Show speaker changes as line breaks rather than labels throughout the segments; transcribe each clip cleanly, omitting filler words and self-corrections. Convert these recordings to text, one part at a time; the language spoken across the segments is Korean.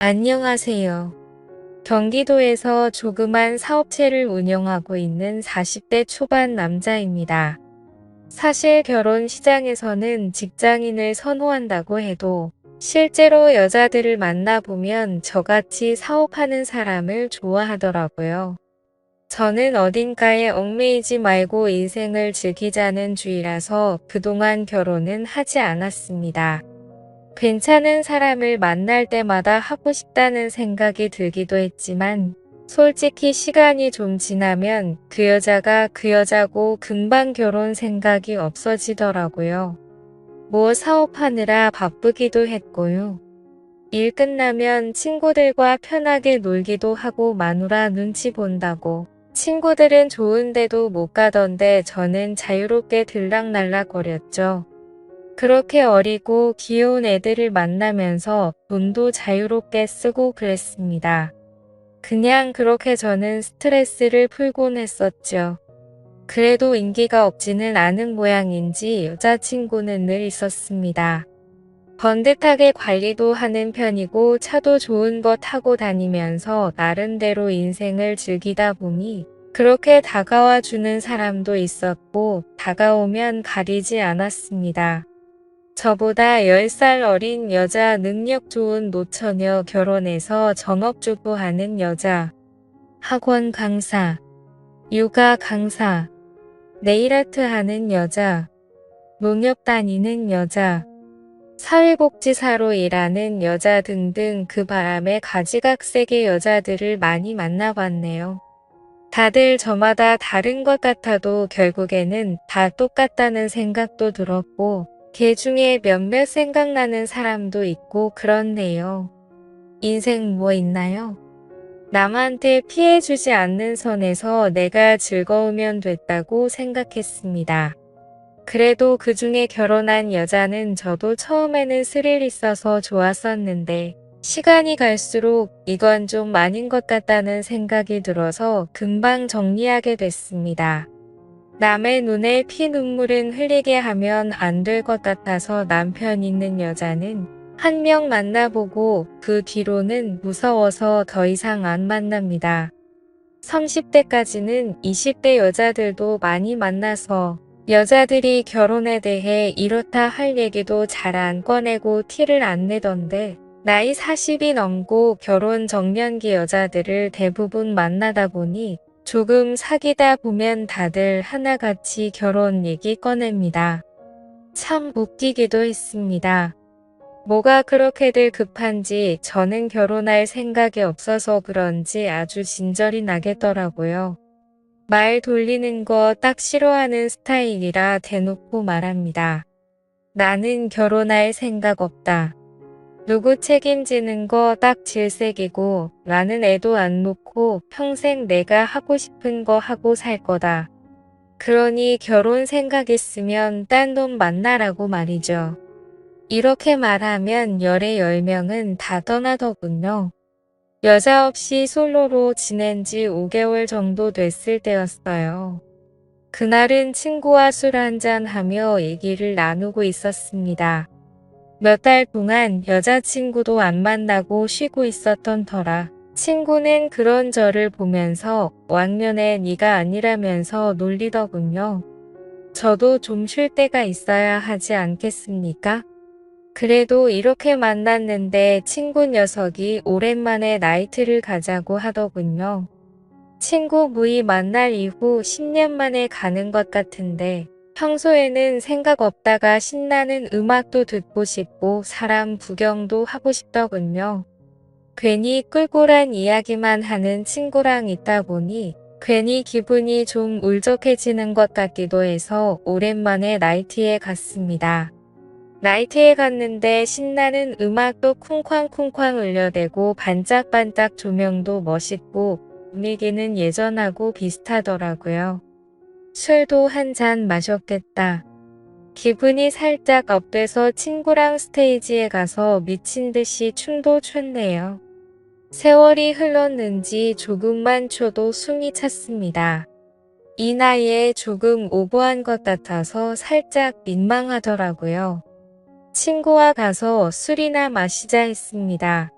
안녕하세요. 경기도에서 조그만 사업체를 운영하고 있는 40대 초반 남자입니다. 사실 결혼 시장에서는 직장인을 선호한다고 해도 실제로 여자들을 만나보면 저같이 사업하는 사람을 좋아하더라고요. 저는 어딘가에 얽매이지 말고 인생을 즐기자는 주의라서 그동안 결혼은 하지 않았습니다. 괜찮은 사람을 만날 때마다 하고 싶다는 생각이 들기도 했지만 솔직히 시간이 좀 지나면 그 여자가 그 여자고 금방 결혼 생각이 없어지더라고요. 뭐 사업하느라 바쁘기도 했고요. 일 끝나면 친구들과 편하게 놀기도 하고 마누라 눈치 본다고. 친구들은 좋은데도 못 가던데 저는 자유롭게 들락날락거렸죠. 그렇게 어리고 귀여운 애들을 만나면서 돈도 자유롭게 쓰고 그랬습니다. 그냥 그렇게 저는 스트레스를 풀곤 했었죠. 그래도 인기가 없지는 않은 모양인지 여자친구는 늘 있었습니다. 번듯하게 관리도 하는 편이고 차도 좋은 거 타고 다니면서 나름대로 인생을 즐기다 보니 그렇게 다가와 주는 사람도 있었고 다가오면 가리지 않았습니다. 저보다 10살 어린 여자, 능력 좋은 노처녀, 결혼해서 전업주부 하는 여자, 학원 강사, 요가 강사, 네일아트 하는 여자, 농협 다니는 여자, 사회복지사로 일하는 여자 등등 그 바람에 가지각색의 여자들을 많이 만나봤네요. 다들 저마다 다른 것 같아도 결국에는 다 똑같다는 생각도 들었고 걔 중에 몇몇 생각나는 사람도 있고 그렇네요. 인생 뭐 있나요? 남한테 피해주지 않는 선에서 내가 즐거우면 됐다고 생각했습니다. 그래도 그 중에 결혼한 여자는 저도 처음에는 스릴 있어서 좋았었는데 시간이 갈수록 이건 좀 아닌 것 같다는 생각이 들어서 금방 정리하게 됐습니다. 남의 눈에 피눈물은 흘리게 하면 안 될 것 같아서 남편 있는 여자는 한 명 만나보고 그 뒤로는 무서워서 더 이상 안 만납니다. 30대까지는 20대 여자들도 많이 만나서 여자들이 결혼에 대해 이렇다 할 얘기도 잘 안 꺼내고 티를 안 내던데 나이 40이 넘고 결혼 정년기 여자들을 대부분 만나다 보니 조금 사귀다 보면 다들 하나같이 결혼 얘기 꺼냅니다. 참 웃기기도 했습니다. 뭐가 그렇게들 급한지 저는 결혼할 생각이 없어서 그런지 아주 진절이 나겠더라고요. 말 돌리는 거 딱 싫어하는 스타일이라 대놓고 말합니다. 나는 결혼할 생각 없다. 누구 책임지는 거 딱 질색이고 나는 애도 안 놓고 평생 내가 하고 싶은 거 하고 살 거다. 그러니 결혼 생각 있으면 딴 놈 만나라고 말이죠. 이렇게 말하면 열의 10명은 다 떠나더군요. 여자 없이 솔로로 지낸 지 5개월 정도 됐을 때였어요. 그날은 친구와 술 한잔하며 얘기를 나누고 있었습니다. 몇 달 동안 여자친구도 안 만나고 쉬고 있었던 터라 친구는 그런 저를 보면서 왕년에 네가 아니라면서 놀리더군요. 저도 좀 쉴 때가 있어야 하지 않겠습니까? 그래도 이렇게 만났는데 친구 녀석이 오랜만에 나이트를 가자고 하더군요. 친구 무이 만날 이후 10년 만에 가는 것 같은데 평소에는 생각 없다가 신나는 음악도 듣고 싶고 사람 구경도 하고 싶더군요. 괜히 꿀꿀한 이야기만 하는 친구랑 있다 보니 괜히 기분이 좀 울적해지는 것 같기도 해서 오랜만에 나이트에 갔습니다. 나이트에 갔는데 신나는 음악도 쿵쾅쿵쾅 울려대고 반짝반짝 조명도 멋있고 분위기는 예전하고 비슷하더라고요. 술도 한 잔 마셨겠다. 기분이 살짝 업돼서 친구랑 스테이지에 가서 미친 듯이 춤도 췄네요. 세월이 흘렀는지 조금만 쳐도 숨이 찼습니다. 이 나이에 조금 오버한 것 같아서 살짝 민망하더라고요. 친구와 가서 술이나 마시자 했습니다.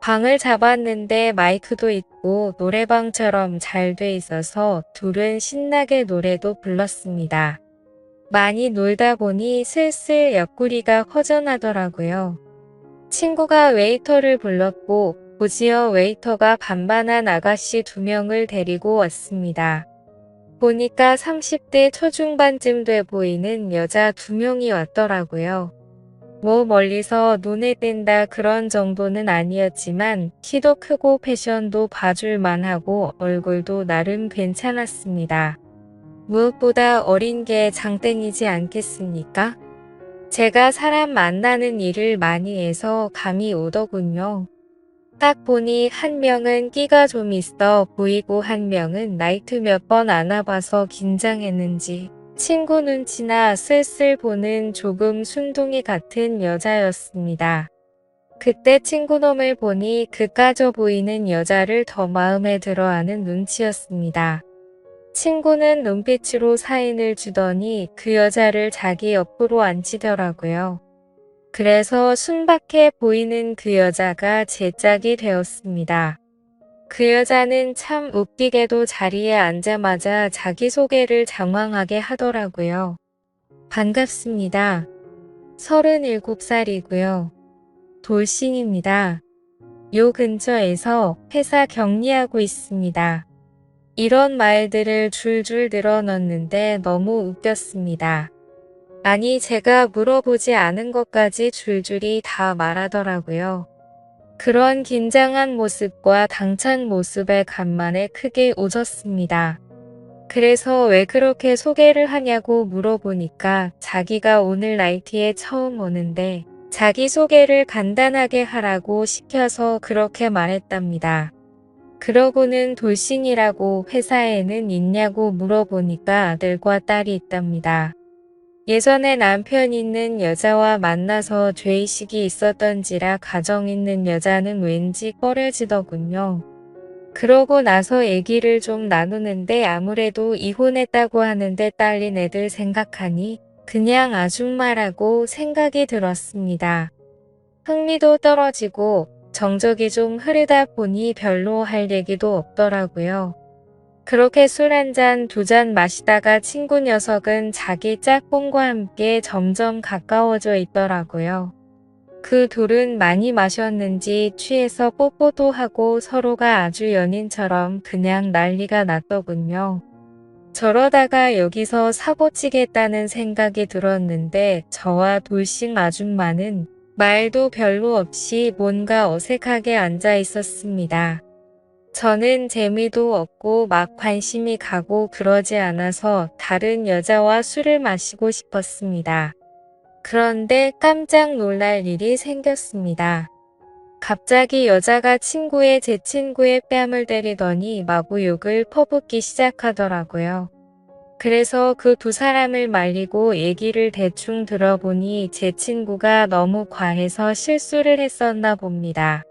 방을 잡았는데 마이크도 있고 노래방처럼 잘 돼 있어서 둘은 신나게 노래도 불렀습니다. 많이 놀다 보니 슬슬 옆구리가 허전하더라고요. 친구가 웨이터를 불렀고 곧이어 웨이터가 반반한 아가씨 2명을 데리고 왔습니다. 보니까 30대 초중반쯤 돼 보이는 여자 2명이 왔더라고요. 뭐 멀리서 눈에 띈다 그런 정도는 아니었지만 키도 크고 패션도 봐줄 만하고 얼굴도 나름 괜찮았습니다. 무엇보다 어린 게 장땡이지 않겠습니까? 제가 사람 만나는 일을 많이 해서 감이 오더군요. 딱 보니 한 명은 끼가 좀 있어 보이고 한 명은 나이트 몇 번 안 와봐서 긴장했는지 친구 눈치나 슬슬 보는 조금 순둥이 같은 여자였습니다. 그때 친구놈을 보니 그 까져 보이는 여자를 더 마음에 들어하는 눈치였습니다. 친구는 눈빛으로 사인을 주더니 그 여자를 자기 옆으로 앉히더라고요. 그래서 순박해 보이는 그 여자가 제 짝이 되었습니다. 그 여자는 참 웃기게도 자리에 앉자마자 자기소개를 장황하게 하더라고요. 반갑습니다. 37살이고요. 돌싱입니다. 요 근처에서 회사 격리하고 있습니다. 이런 말들을 줄줄 늘어넣는데 너무 웃겼습니다. 아니 제가 물어보지 않은 것까지 줄줄이 다 말하더라고요. 그런 긴장한 모습과 당찬 모습에 간만에 크게 웃었습니다. 그래서 왜 그렇게 소개를 하냐고 물어보니까 자기가 오늘 나이트에 처음 오는데 자기소개를 간단하게 하라고 시켜서 그렇게 말했답니다. 그러고는 돌싱이라고 회사에는 있냐고 물어보니까 아들과 딸이 있답니다. 예전에 남편 있는 여자와 만나서 죄의식이 있었던지라 가정 있는 여자는 왠지 꺼려지더군요. 그러고 나서 얘기를 좀 나누는데 아무래도 이혼했다고 하는데 딸린 애들 생각하니 그냥 아줌마라고 생각이 들었습니다. 흥미도 떨어지고 정적이 좀 흐르다 보니 별로 할 얘기도 없더라고요. 그렇게 술 한 잔, 2잔 마시다가 친구 녀석은 자기 짝꿍과 함께 점점 가까워져 있더라고요. 그 둘은 많이 마셨는지 취해서 뽀뽀도 하고 서로가 아주 연인처럼 그냥 난리가 났더군요. 저러다가 여기서 사고치겠다는 생각이 들었는데 저와 돌싱 아줌마는 말도 별로 없이 뭔가 어색하게 앉아 있었습니다. 저는 재미도 없고 막 관심이 가고 그러지 않아서 다른 여자와 술을 마시고 싶었습니다. 그런데 깜짝 놀랄 일이 생겼습니다. 갑자기 여자가 제 친구의 뺨을 때리더니 마구 욕을 퍼붓기 시작하더라고요. 그래서 그 2사람을 말리고 얘기를 대충 들어보니 제 친구가 너무 과해서 실수를 했었나 봅니다.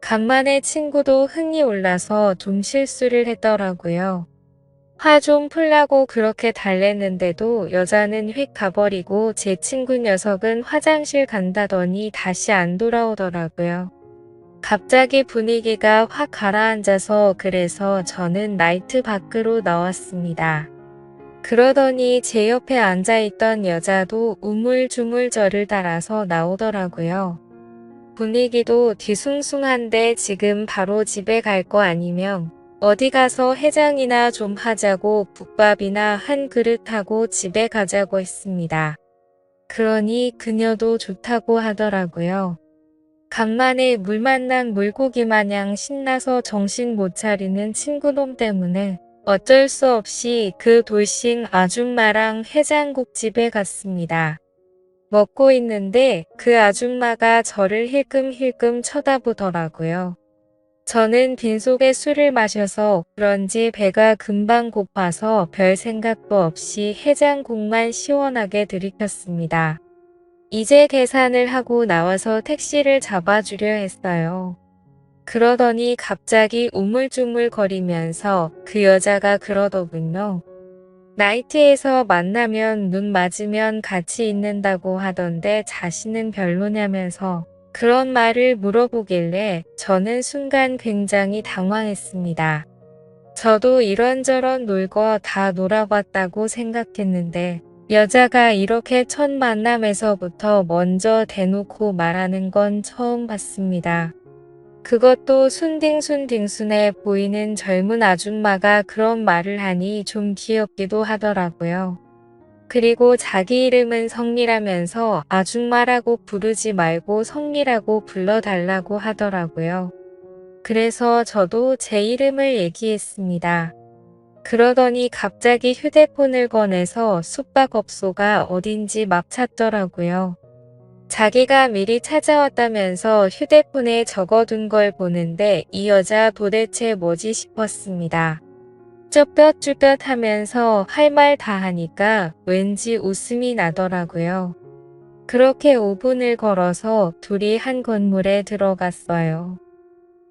간만에 친구도 흥이 올라서 좀 실수를 했더라고요. 화 좀 풀라고 그렇게 달랬는데도 여자는 휙 가버리고 제 친구 녀석은 화장실 간다더니 다시 안 돌아오더라고요. 갑자기 분위기가 확 가라앉아서 그래서 저는 나이트 밖으로 나왔습니다. 그러더니 제 옆에 앉아있던 여자도 우물쭈물 저를 따라서 나오더라고요. 분위기도 뒤숭숭한데 지금 바로 집에 갈 거 아니면 어디 가서 해장이나 좀 하자고 국밥이나 한 그릇 하고 집에 가자고 했습니다. 그러니 그녀도 좋다고 하더라고요. 간만에 물 만난 물고기 마냥 신나서 정신 못 차리는 친구놈 때문에 어쩔 수 없이 그 돌싱 아줌마랑 해장국집에 갔습니다. 먹고 있는데 그 아줌마가 저를 힐끔힐끔 쳐다보더라고요. 저는 빈속에 술을 마셔서 그런지 배가 금방 고파서 별 생각도 없이 해장국만 시원하게 들이켰습니다. 이제 계산을 하고 나와서 택시를 잡아주려 했어요. 그러더니 갑자기 우물쭈물거리면서 그 여자가 그러더군요. 나이트에서 만나면 눈 맞으면 같이 있는다고 하던데 자신은 별로냐면서 그런 말을 물어보길래 저는 순간 굉장히 당황했습니다. 저도 이런저런 놀거 다 놀아봤다고 생각했는데 여자가 이렇게 첫 만남에서부터 먼저 대놓고 말하는 건 처음 봤습니다. 그것도 순딩순딩순해 보이는 젊은 아줌마가 그런 말을 하니 좀 귀엽기도 하더라고요. 그리고 자기 이름은 성미라면서 아줌마라고 부르지 말고 성미라고 불러달라고 하더라고요. 그래서 저도 제 이름을 얘기했습니다. 그러더니 갑자기 휴대폰을 꺼내서 숙박업소가 어딘지 막 찾더라고요. 자기가 미리 찾아왔다면서 휴대폰에 적어둔 걸 보는데 이 여자 도대체 뭐지 싶었습니다. 쭈뼛쭈뼛 하면서 할 말 다 하니까 왠지 웃음이 나더라고요. 그렇게 5분을 걸어서 둘이 한 건물에 들어갔어요.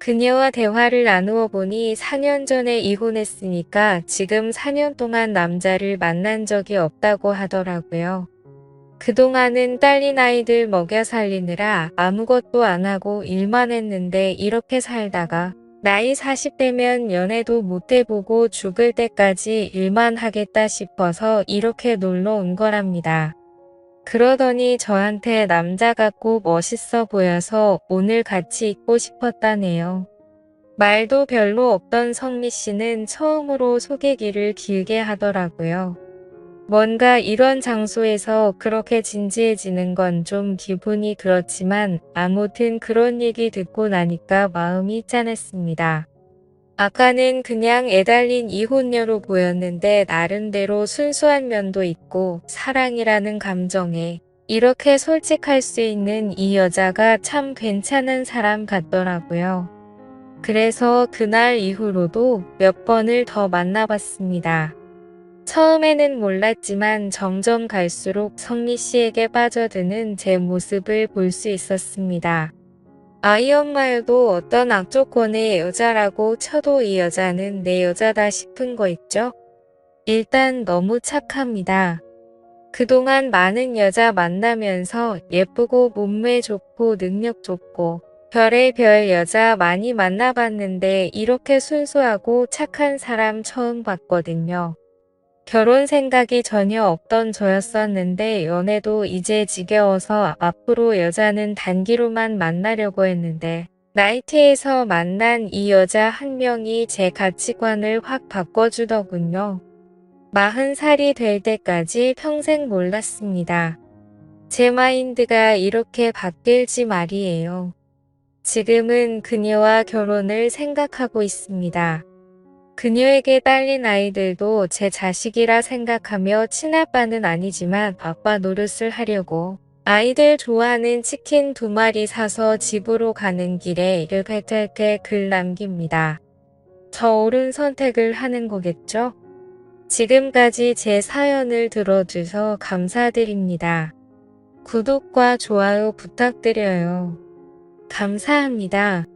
그녀와 대화를 나누어 보니 4년 전에 이혼했으니까 지금 4년 동안 남자를 만난 적이 없다고 하더라고요. 그동안은 딸린 아이들 먹여 살리느라 아무것도 안 하고 일만 했는데 이렇게 살다가 나이 40대면 연애도 못 해보고 죽을 때까지 일만 하겠다 싶어서 이렇게 놀러 온 거랍니다. 그러더니 저한테 남자 같고 멋있어 보여서 오늘 같이 있고 싶었다네요. 말도 별로 없던 성미 씨는 처음으로 소개기를 길게 하더라고요. 뭔가 이런 장소에서 그렇게 진지해지는 건 좀 기분이 그렇지만 아무튼 그런 얘기 듣고 나니까 마음이 짠했습니다. 아까는 그냥 애달린 이혼녀로 보였는데 나름대로 순수한 면도 있고 사랑이라는 감정에 이렇게 솔직할 수 있는 이 여자가 참 괜찮은 사람 같더라고요. 그래서 그날 이후로도 몇 번을 더 만나봤습니다. 처음에는 몰랐지만 점점 갈수록 성미 씨에게 빠져드는 제 모습을 볼 수 있었습니다. 아이 엄마여도 어떤 악조건의 여자라고 쳐도 이 여자는 내 여자다 싶은 거 있죠? 일단 너무 착합니다. 그동안 많은 여자 만나면서 예쁘고 몸매 좋고 능력 좋고 별의 별 여자 많이 만나봤는데 이렇게 순수하고 착한 사람 처음 봤거든요. 결혼 생각이 전혀 없던 저였었는데 연애도 이제 지겨워서 앞으로 여자는 단기로만 만나려고 했는데 나이트에서 만난 이 여자 한 명이 제 가치관을 확 바꿔주더군요. 40살이 될 때까지 평생 몰랐습니다. 제 마인드가 이렇게 바뀔지 말이에요. 지금은 그녀와 결혼을 생각하고 있습니다. 그녀에게 딸린 아이들도 제 자식이라 생각하며 친아빠는 아니지만 아빠 노릇을 하려고 아이들 좋아하는 치킨 2마리 사서 집으로 가는 길에 이렇게 글 남깁니다. 저 옳은 선택을 하는 거겠죠? 지금까지 제 사연을 들어주셔서 감사드립니다. 구독과 좋아요 부탁드려요. 감사합니다.